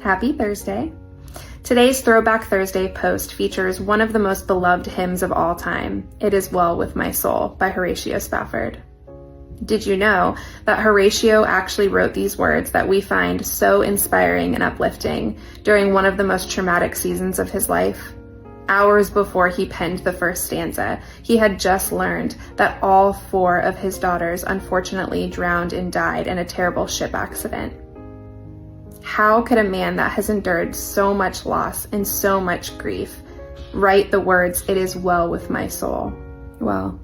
Happy Thursday. Today's Throwback Thursday post features one of the most beloved hymns of all time, It Is Well With My Soul by Horatio Spafford. Did you know that Horatio actually wrote these words that we find so inspiring and uplifting during one of the most traumatic seasons of his life? Hours before he penned the first stanza, he had just learned that all 4 of his daughters unfortunately drowned and died in a terrible ship accident. How could a man that has endured so much loss and so much grief write the words, "It is well with my soul"? Well,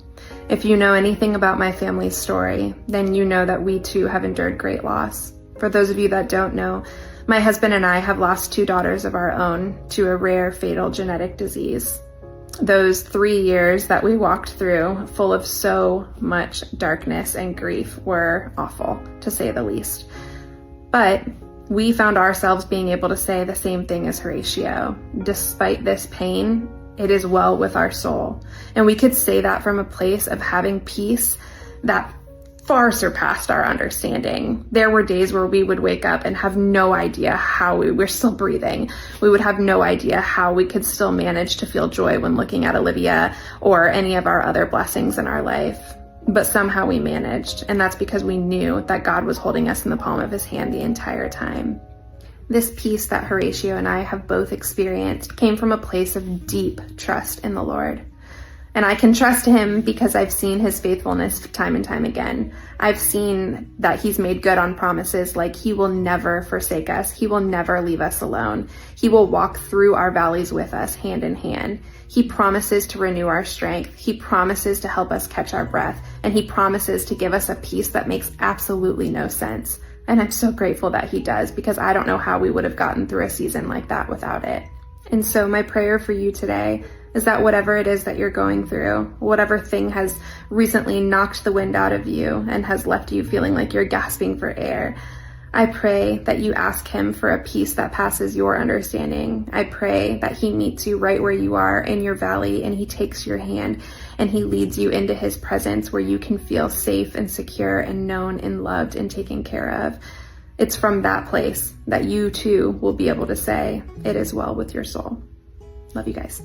if you know anything about my family's story, then you know that we too have endured great loss. For those of you that don't know, my husband and I have lost 2 daughters of our own to a rare fatal genetic disease. Those 3 years that we walked through, full of so much darkness and grief, were awful, to say the least. But we found ourselves being able to say the same thing as Horatio. Despite this pain, it is well with our soul. And we could say that from a place of having peace that far surpassed our understanding. There were days where we would wake up and have no idea how we were still breathing. We would have no idea how we could still manage to feel joy when looking at Olivia or any of our other blessings in our life. But somehow we managed, and that's because we knew that God was holding us in the palm of his hand the entire time. This peace that Horatio and I have both experienced came from a place of deep trust in the Lord. And I can trust him because I've seen his faithfulness time and time again. I've seen that he's made good on promises like he will never forsake us. He will never leave us alone. He will walk through our valleys with us hand in hand. He promises to renew our strength. He promises to help us catch our breath. And he promises to give us a peace that makes absolutely no sense. And I'm so grateful that he does, because I don't know how we would have gotten through a season like that without it. And so my prayer for you today is that whatever it is that you're going through, whatever thing has recently knocked the wind out of you and has left you feeling like you're gasping for air, I pray that you ask him for a peace that passes your understanding. I pray that he meets you right where you are in your valley, and he takes your hand and he leads you into his presence where you can feel safe and secure and known and loved and taken care of. It's from that place that you too will be able to say, "It is well with your soul." Love you guys.